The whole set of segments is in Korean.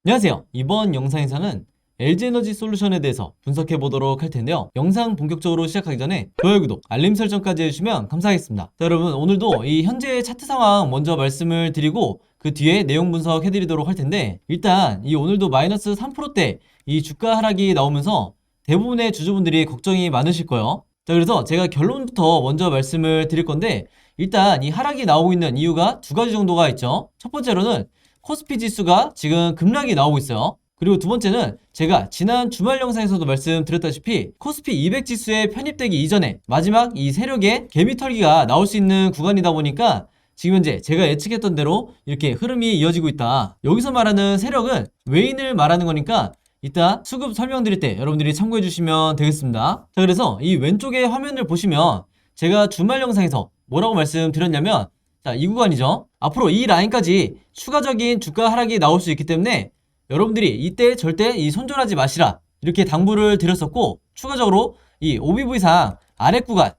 안녕하세요. 이번 영상에서는 LG에너지 솔루션에 대해서 분석해 보도록 할 텐데요. 영상 본격적으로 시작하기 전에 좋아요, 구독, 알림 설정까지 해주시면 감사하겠습니다. 자, 여러분 오늘도 이 현재 차트 상황 먼저 말씀을 드리고 그 뒤에 내용 분석해 드리도록 할 텐데, 일단 이 오늘도 마이너스 3%대 이 주가 하락이 나오면서 대부분의 주주분들이 걱정이 많으실 거예요. 자, 그래서 제가 결론부터 먼저 말씀을 드릴 건데, 일단 이 하락이 나오고 있는 이유가 두 가지 정도가 있죠. 첫 번째로는 코스피 지수가 지금 급락이 나오고 있어요. 그리고 두 번째는 제가 지난 주말 영상에서도 말씀드렸다시피 코스피 200 지수에 편입되기 이전에 마지막 이 세력의 개미털기가 나올 수 있는 구간이다 보니까 지금 현재 제가 예측했던 대로 이렇게 흐름이 이어지고 있다. 여기서 말하는 세력은 외인을 말하는 거니까 이따 수급 설명드릴 때 여러분들이 참고해 주시면 되겠습니다. 자, 그래서 이 왼쪽에 화면을 보시면 제가 주말 영상에서 뭐라고 말씀드렸냐면, 자, 이 구간이죠. 앞으로 이 라인까지 추가적인 주가 하락이 나올 수 있기 때문에 여러분들이 이때 절대 이 손절하지 마시라 이렇게 당부를 드렸었고, 추가적으로 이 OBV상 아래 구간,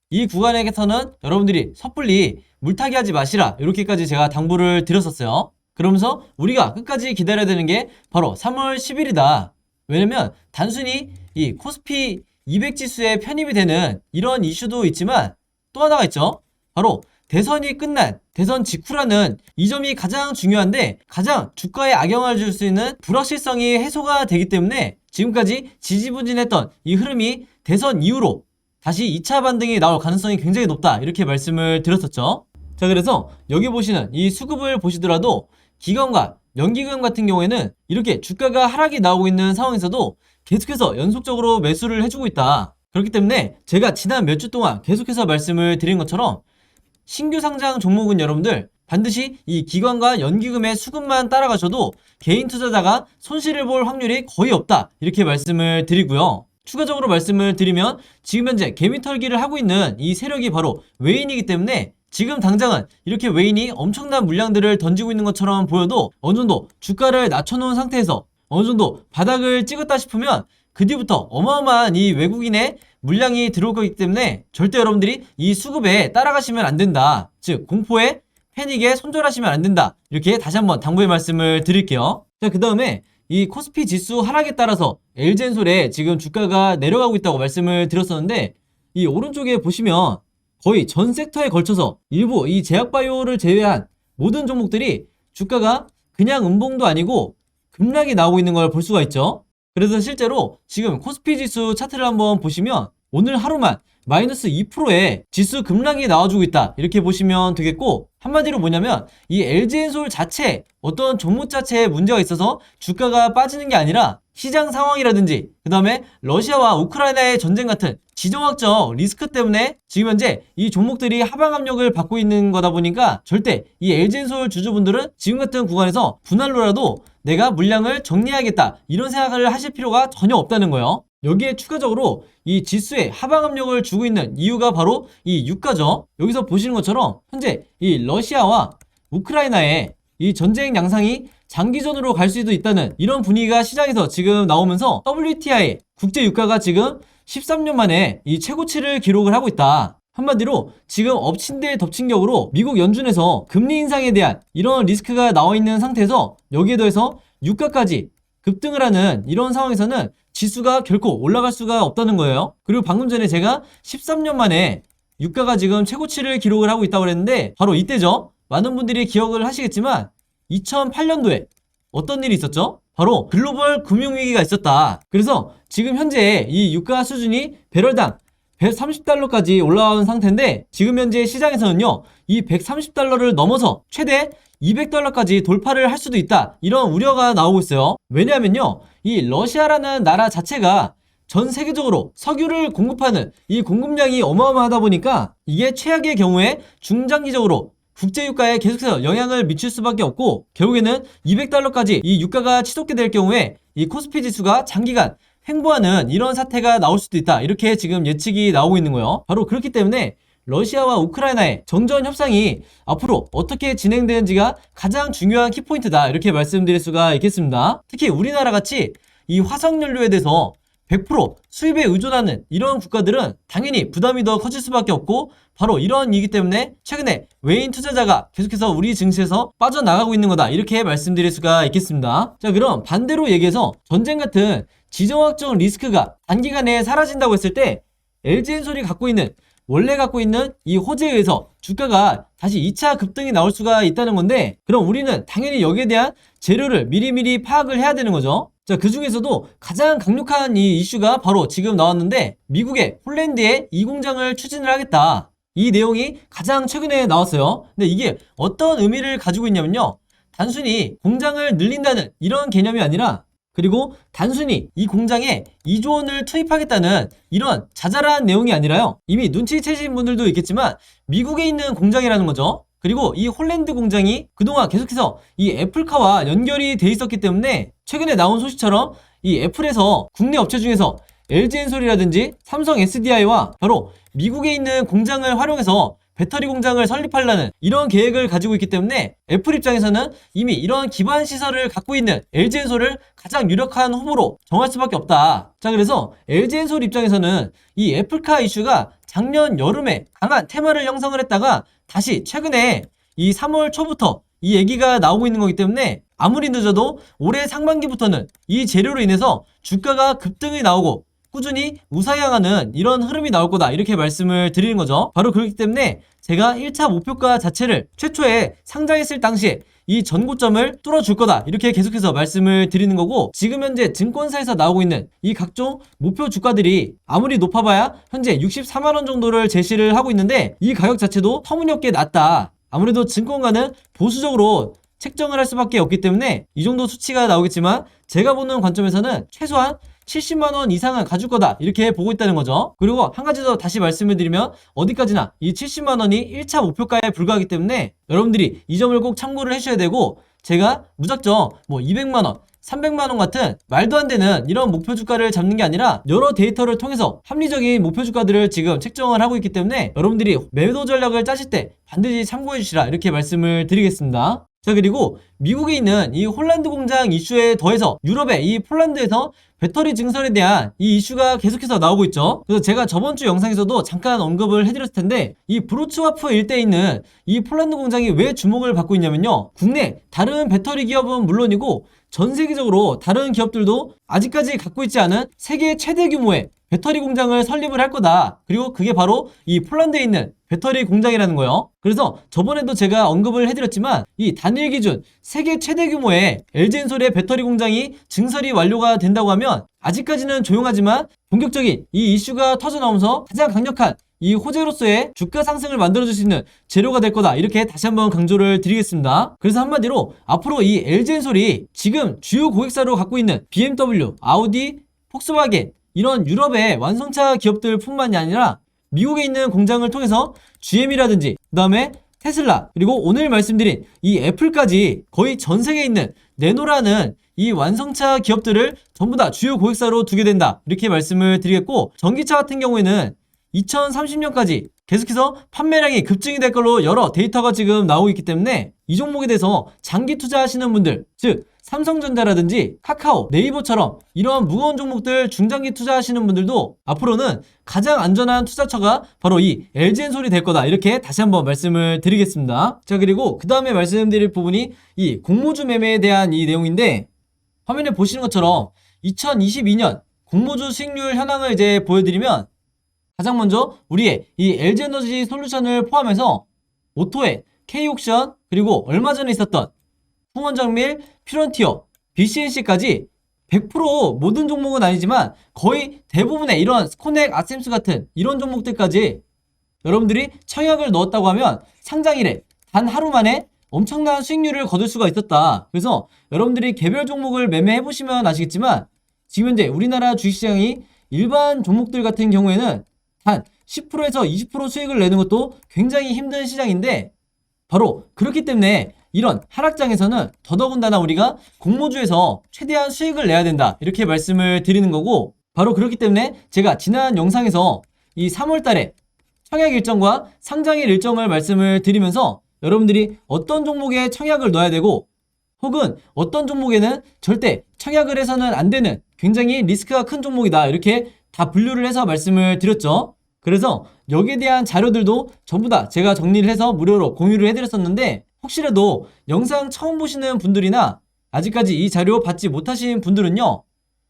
이 구간에서는 여러분들이 섣불리 물타기 하지 마시라 이렇게까지 제가 당부를 드렸었어요. 그러면서 우리가 끝까지 기다려야 되는 게 바로 3월 10일이다. 왜냐면 단순히 이 코스피 200 지수에 편입이 되는 이런 이슈도 있지만 또 하나가 있죠. 바로 대선이 끝난 대선 직후라는 이 점이 가장 중요한데, 가장 주가에 악영향을 줄 수 있는 불확실성이 해소가 되기 때문에 지금까지 지지부진했던 이 흐름이 대선 이후로 다시 2차 반등이 나올 가능성이 굉장히 높다 이렇게 말씀을 드렸었죠. 자, 그래서 여기 보시는 이 수급을 보시더라도 기관과 연기금 같은 경우에는 이렇게 주가가 하락이 나오고 있는 상황에서도 계속해서 연속적으로 매수를 해주고 있다. 그렇기 때문에 제가 지난 몇 주 동안 계속해서 말씀을 드린 것처럼 신규 상장 종목은 여러분들 반드시 이 기관과 연기금의 수급만 따라가셔도 개인 투자자가 손실을 볼 확률이 거의 없다 이렇게 말씀을 드리고요. 추가적으로 말씀을 드리면 지금 현재 개미털기를 하고 있는 이 세력이 바로 외인이기 때문에 지금 당장은 이렇게 외인이 엄청난 물량들을 던지고 있는 것처럼 보여도 어느 정도 주가를 낮춰놓은 상태에서 어느 정도 바닥을 찍었다 싶으면 그 뒤부터 어마어마한 이 외국인의 물량이 들어올 거기 때문에 절대 여러분들이 이 수급에 따라가시면 안 된다. 즉 공포에 패닉에 손절하시면 안 된다. 이렇게 다시 한번 당부의 말씀을 드릴게요. 자, 그 다음에 이 코스피 지수 하락에 따라서 LG엔솔에 지금 주가가 내려가고 있다고 말씀을 드렸었는데, 이 오른쪽에 보시면 거의 전 섹터에 걸쳐서 일부 이 제약바이오를 제외한 모든 종목들이 주가가 그냥 음봉도 아니고 급락이 나오고 있는 걸 볼 수가 있죠. 그래서 실제로 지금 코스피 지수 차트를 한번 보시면 오늘 하루만 마이너스 2%의 지수 급락이 나와주고 있다 이렇게 보시면 되겠고, 한마디로 뭐냐면 이 LG엔솔 자체 어떤 종목 자체에 문제가 있어서 주가가 빠지는 게 아니라 시장 상황이라든지 그 다음에 러시아와 우크라이나의 전쟁 같은 지정학적 리스크 때문에 지금 현재 이 종목들이 하방 압력을 받고 있는 거다 보니까 절대 이 LG엔솔 주주분들은 지금 같은 구간에서 분할로라도 내가 물량을 정리해야겠다 이런 생각을 하실 필요가 전혀 없다는 거예요. 여기에 추가적으로 이 지수에 하방 압력을 주고 있는 이유가 바로 이 유가죠. 여기서 보시는 것처럼 현재 이 러시아와 우크라이나의 이 전쟁 양상이 장기전으로 갈 수도 있다는 이런 분위기가 시장에서 지금 나오면서 WTI 국제 유가가 지금 13년 만에 이 최고치를 기록을 하고 있다. 한마디로 지금 엎친 데 덮친 격으로 미국 연준에서 금리 인상에 대한 이런 리스크가 나와 있는 상태에서 여기에 더해서 유가까지 급등을 하는 이런 상황에서는 지수가 결코 올라갈 수가 없다는 거예요. 그리고 방금 전에 제가 13년 만에 유가가 지금 최고치를 기록을 하고 있다고 그랬는데 바로 이때죠. 많은 분들이 기억을 하시겠지만 2008년도에 어떤 일이 있었죠? 바로 글로벌 금융위기가 있었다. 그래서 지금 현재 이 유가 수준이 배럴당 130달러까지 올라온 상태인데 지금 현재 시장에서는요 이 130달러를 넘어서 최대 200달러까지 돌파를 할 수도 있다 이런 우려가 나오고 있어요. 왜냐하면요 이 러시아라는 나라 자체가 전 세계적으로 석유를 공급하는 이 공급량이 어마어마하다 보니까 이게 최악의 경우에 중장기적으로 국제유가에 계속해서 영향을 미칠 수밖에 없고, 결국에는 200달러까지 이 유가가 치솟게 될 경우에 이 코스피 지수가 장기간 횡보하는 이런 사태가 나올 수도 있다 이렇게 지금 예측이 나오고 있는 거예요. 바로 그렇기 때문에 러시아와 우크라이나의 정전 협상이 앞으로 어떻게 진행되는지가 가장 중요한 키포인트다 이렇게 말씀드릴 수가 있겠습니다. 특히 우리나라 같이 이 화석연료에 대해서 100% 수입에 의존하는 이런 국가들은 당연히 부담이 더 커질 수밖에 없고 바로 이런 이유이기 때문에 최근에 외인 투자자가 계속해서 우리 증시에서 빠져나가고 있는 거다 이렇게 말씀드릴 수가 있겠습니다. 자, 그럼 반대로 얘기해서 전쟁 같은 지정학적 리스크가 단기간에 사라진다고 했을 때 LG엔솔이 원래 갖고 있는 이 호재에 의해서 주가가 다시 2차 급등이 나올 수가 있다는 건데, 그럼 우리는 당연히 여기에 대한 재료를 미리미리 파악을 해야 되는 거죠. 자, 그 중에서도 가장 강력한 이 이슈가 바로 지금 나왔는데, 미국의 폴란드에 이 공장을 추진을 하겠다. 이 내용이 가장 최근에 나왔어요. 근데 이게 어떤 의미를 가지고 있냐면요, 단순히 공장을 늘린다는 이런 개념이 아니라, 그리고 단순히 이 공장에 2조 원을 투입하겠다는 이런 자잘한 내용이 아니라요, 이미 눈치채신 분들도 있겠지만 미국에 있는 공장이라는 거죠. 그리고 이 홀랜드 공장이 그동안 계속해서 이 애플카와 연결이 돼 있었기 때문에 최근에 나온 소식처럼 이 애플에서 국내 업체 중에서 LG엔솔이라든지 삼성 SDI와 바로 미국에 있는 공장을 활용해서 배터리 공장을 설립하려는 이런 계획을 가지고 있기 때문에 애플 입장에서는 이미 이런 기반 시설을 갖고 있는 LG엔솔을 가장 유력한 후보로 정할 수밖에 없다. 자, 그래서 LG엔솔 입장에서는 이 애플카 이슈가 작년 여름에 강한 테마를 형성을 했다가 다시 최근에 이 3월 초부터 이 얘기가 나오고 있는 거기 때문에 아무리 늦어도 올해 상반기부터는 이 재료로 인해서 주가가 급등이 나오고 꾸준히 우상향하는 이런 흐름이 나올 거다 이렇게 말씀을 드리는 거죠. 바로 그렇기 때문에 제가 1차 목표가 자체를 최초에 상장했을 당시에 이 전고점을 뚫어줄 거다 이렇게 계속해서 말씀을 드리는 거고, 지금 현재 증권사에서 나오고 있는 이 각종 목표 주가들이 아무리 높아봐야 현재 64만원 정도를 제시를 하고 있는데, 이 가격 자체도 터무니없게 낮다. 아무래도 증권가는 보수적으로 책정을 할 수밖에 없기 때문에 이 정도 수치가 나오겠지만, 제가 보는 관점에서는 최소한 70만원 이상은 가줄 거다 이렇게 보고 있다는 거죠. 그리고 한 가지 더 다시 말씀을 드리면, 어디까지나 이 70만원이 1차 목표가에 불과하기 때문에 여러분들이 이 점을 꼭 참고를 해주셔야 되고, 제가 무작정 뭐 200만원 300만원 같은 말도 안 되는 이런 목표 주가를 잡는 게 아니라 여러 데이터를 통해서 합리적인 목표 주가들을 지금 책정을 하고 있기 때문에 여러분들이 매도 전략을 짜실 때 반드시 참고해 주시라 이렇게 말씀을 드리겠습니다. 자, 그리고 미국에 있는 이 홀란드 공장 이슈에 더해서 유럽의 이 폴란드에서 배터리 증설에 대한 이 이슈가 계속해서 나오고 있죠. 그래서 제가 저번 주 영상에서도 잠깐 언급을 해드렸을 텐데, 이 브로츠와프 일대에 있는 이 폴란드 공장이 왜 주목을 받고 있냐면요, 국내 다른 배터리 기업은 물론이고 전 세계적으로 다른 기업들도 아직까지 갖고 있지 않은 세계 최대 규모의 배터리 공장을 설립을 할 거다. 그리고 그게 바로 이 폴란드에 있는 배터리 공장이라는 거예요. 그래서 저번에도 제가 언급을 해드렸지만, 이 단일 기준 세계 최대 규모의 LG엔솔의 배터리 공장이 증설이 완료가 된다고 하면 아직까지는 조용하지만 본격적인 이 이슈가 터져나오면서 가장 강력한 이 호재로서의 주가 상승을 만들어줄 수 있는 재료가 될 거다 이렇게 다시 한번 강조를 드리겠습니다. 그래서 한마디로 앞으로 이 LG엔솔이 지금 주요 고객사로 갖고 있는 BMW, 아우디, 폭스바겐 이런 유럽의 완성차 기업들 뿐만이 아니라 미국에 있는 공장을 통해서 GM이라든지 그 다음에 테슬라, 그리고 오늘 말씀드린 이 애플까지 거의 전 세계에 있는 네노라는 이 완성차 기업들을 전부 다 주요 고객사로 두게 된다 이렇게 말씀을 드리겠고, 전기차 같은 경우에는 2030년까지 계속해서 판매량이 급증이 될 걸로 여러 데이터가 지금 나오고 있기 때문에 이 종목에 대해서 장기 투자하시는 분들, 즉 삼성전자라든지 카카오, 네이버처럼 이러한 무거운 종목들 중장기 투자하시는 분들도 앞으로는 가장 안전한 투자처가 바로 이 LG엔솔이 될 거다 이렇게 다시 한번 말씀을 드리겠습니다. 자, 그리고 그 다음에 말씀드릴 부분이 이 공모주 매매에 대한 이 내용인데, 화면에 보시는 것처럼 2022년 공모주 수익률 현황을 이제 보여드리면, 가장 먼저 우리의 이 LG에너지 솔루션을 포함해서 오토엔, K옥션, 그리고 얼마 전에 있었던 풍원정밀, 퓨런티어, BCNC까지 100% 모든 종목은 아니지만 거의 대부분의 이런 스코넥, 아셈스 같은 이런 종목들까지 여러분들이 청약을 넣었다고 하면 상장일에 단 하루 만에 엄청난 수익률을 거둘 수가 있었다. 그래서 여러분들이 개별 종목을 매매해보시면 아시겠지만, 지금 현재 우리나라 주식시장이 일반 종목들 같은 경우에는 한 10%에서 20% 수익을 내는 것도 굉장히 힘든 시장인데, 바로 그렇기 때문에 이런 하락장에서는 더더군다나 우리가 공모주에서 최대한 수익을 내야 된다 이렇게 말씀을 드리는 거고, 바로 그렇기 때문에 제가 지난 영상에서 이 3월 달에 청약 일정과 상장일 일정을 말씀을 드리면서 여러분들이 어떤 종목에 청약을 넣어야 되고, 혹은 어떤 종목에는 절대 청약을 해서는 안 되는 굉장히 리스크가 큰 종목이다 이렇게 다 분류를 해서 말씀을 드렸죠. 그래서 여기에 대한 자료들도 전부 다 제가 정리를 해서 무료로 공유를 해드렸었는데, 혹시라도 영상 처음 보시는 분들이나 아직까지 이 자료 받지 못하신 분들은요,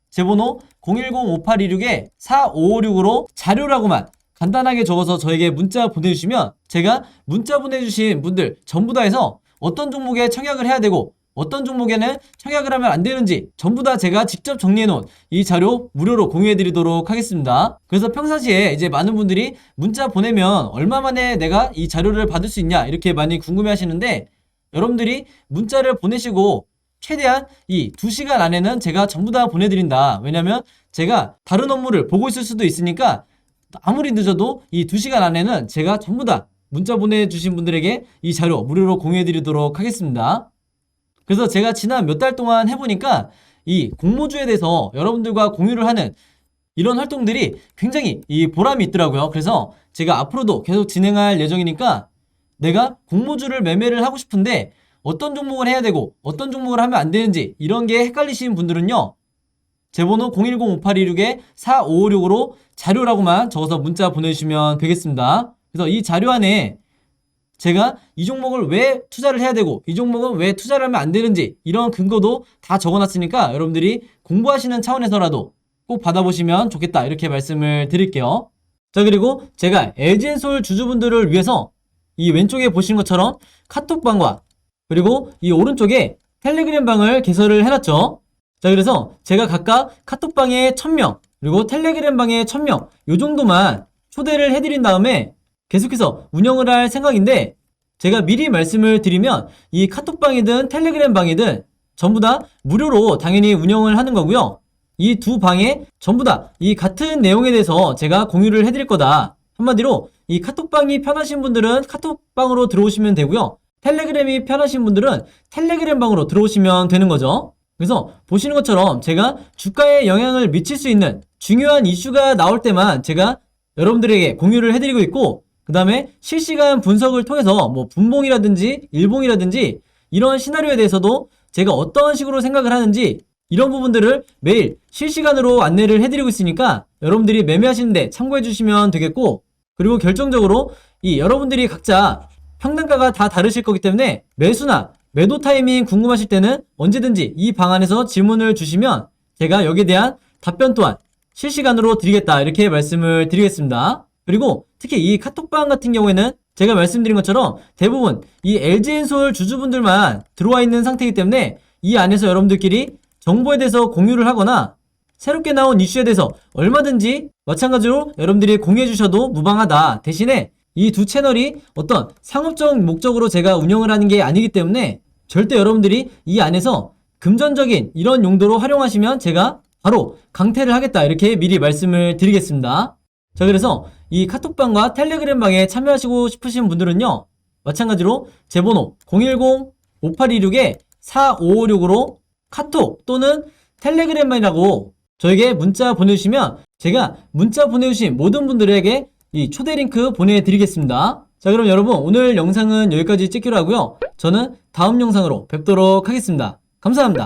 제 번호 010-5826-4556으로 자료라고만 간단하게 적어서 저에게 문자 보내주시면 제가 문자 보내주신 분들 전부 다 해서 어떤 종목에 청약을 해야 되고 어떤 종목에는 청약을 하면 안 되는지 전부 다 제가 직접 정리해 놓은 이 자료 무료로 공유해 드리도록 하겠습니다. 그래서 평상시에 이제 많은 분들이 문자 보내면 얼마 만에 내가 이 자료를 받을 수 있냐 이렇게 많이 궁금해 하시는데, 여러분들이 문자를 보내시고 최대한 이 2시간 안에는 제가 전부 다 보내드린다. 왜냐면 제가 다른 업무를 보고 있을 수도 있으니까 아무리 늦어도 이 2시간 안에는 제가 전부 다 문자 보내주신 분들에게 이 자료 무료로 공유해 드리도록 하겠습니다. 그래서 제가 지난 몇 달 동안 해보니까 이 공모주에 대해서 여러분들과 공유를 하는 이런 활동들이 굉장히 이 보람이 있더라고요. 그래서 제가 앞으로도 계속 진행할 예정이니까 내가 공모주를 매매를 하고 싶은데 어떤 종목을 해야 되고 어떤 종목을 하면 안 되는지 이런 게 헷갈리시는 분들은요, 제 번호 010-5826-4556으로 자료라고만 적어서 문자 보내주시면 되겠습니다. 그래서 이 자료 안에 제가 이 종목을 왜 투자를 해야 되고 이 종목은 왜 투자를 하면 안 되는지 이런 근거도 다 적어놨으니까 여러분들이 공부하시는 차원에서라도 꼭 받아보시면 좋겠다 이렇게 말씀을 드릴게요. 자, 그리고 제가 LG엔솔 주주분들을 위해서 이 왼쪽에 보시는 것처럼 카톡방과 그리고 이 오른쪽에 텔레그램 방을 개설을 해놨죠. 자, 그래서 제가 각각 카톡방에 1000명 그리고 텔레그램 방에 1000명 요 정도만 초대를 해드린 다음에 계속해서 운영을 할 생각인데, 제가 미리 말씀을 드리면 이 카톡방이든 텔레그램 방이든 전부 다 무료로 당연히 운영을 하는 거고요. 이 두 방에 전부 다 이 같은 내용에 대해서 제가 공유를 해드릴 거다. 한마디로 이 카톡방이 편하신 분들은 카톡방으로 들어오시면 되고요. 텔레그램이 편하신 분들은 텔레그램 방으로 들어오시면 되는 거죠. 그래서 보시는 것처럼 제가 주가에 영향을 미칠 수 있는 중요한 이슈가 나올 때만 제가 여러분들에게 공유를 해드리고 있고, 그 다음에 실시간 분석을 통해서 뭐 분봉이라든지 일봉이라든지 이런 시나리오에 대해서도 제가 어떤 식으로 생각을 하는지 이런 부분들을 매일 실시간으로 안내를 해드리고 있으니까 여러분들이 매매하시는데 참고해 주시면 되겠고, 그리고 결정적으로 이 여러분들이 각자 평단가가 다 다르실 거기 때문에 매수나 매도 타이밍 궁금하실 때는 언제든지 이 방 안에서 질문을 주시면 제가 여기에 대한 답변 또한 실시간으로 드리겠다 이렇게 말씀을 드리겠습니다. 그리고 특히 이 카톡방 같은 경우에는 제가 말씀드린 것처럼 대부분 이 LG엔솔 주주분들만 들어와 있는 상태이기 때문에 이 안에서 여러분들끼리 정보에 대해서 공유를 하거나 새롭게 나온 이슈에 대해서 얼마든지 마찬가지로 여러분들이 공유해 주셔도 무방하다. 대신에 이 두 채널이 어떤 상업적 목적으로 제가 운영을 하는 게 아니기 때문에 절대 여러분들이 이 안에서 금전적인 이런 용도로 활용하시면 제가 바로 강퇴를 하겠다 이렇게 미리 말씀을 드리겠습니다. 자, 그래서 이 카톡방과 텔레그램 방에 참여하시고 싶으신 분들은요, 마찬가지로 제 번호 010-5826-4556으로 카톡 또는 텔레그램이라고 저에게 문자 보내주시면 제가 문자 보내주신 모든 분들에게 이 초대 링크 보내드리겠습니다. 자, 그럼 여러분 오늘 영상은 여기까지 찍기로 하고요. 저는 다음 영상으로 뵙도록 하겠습니다. 감사합니다.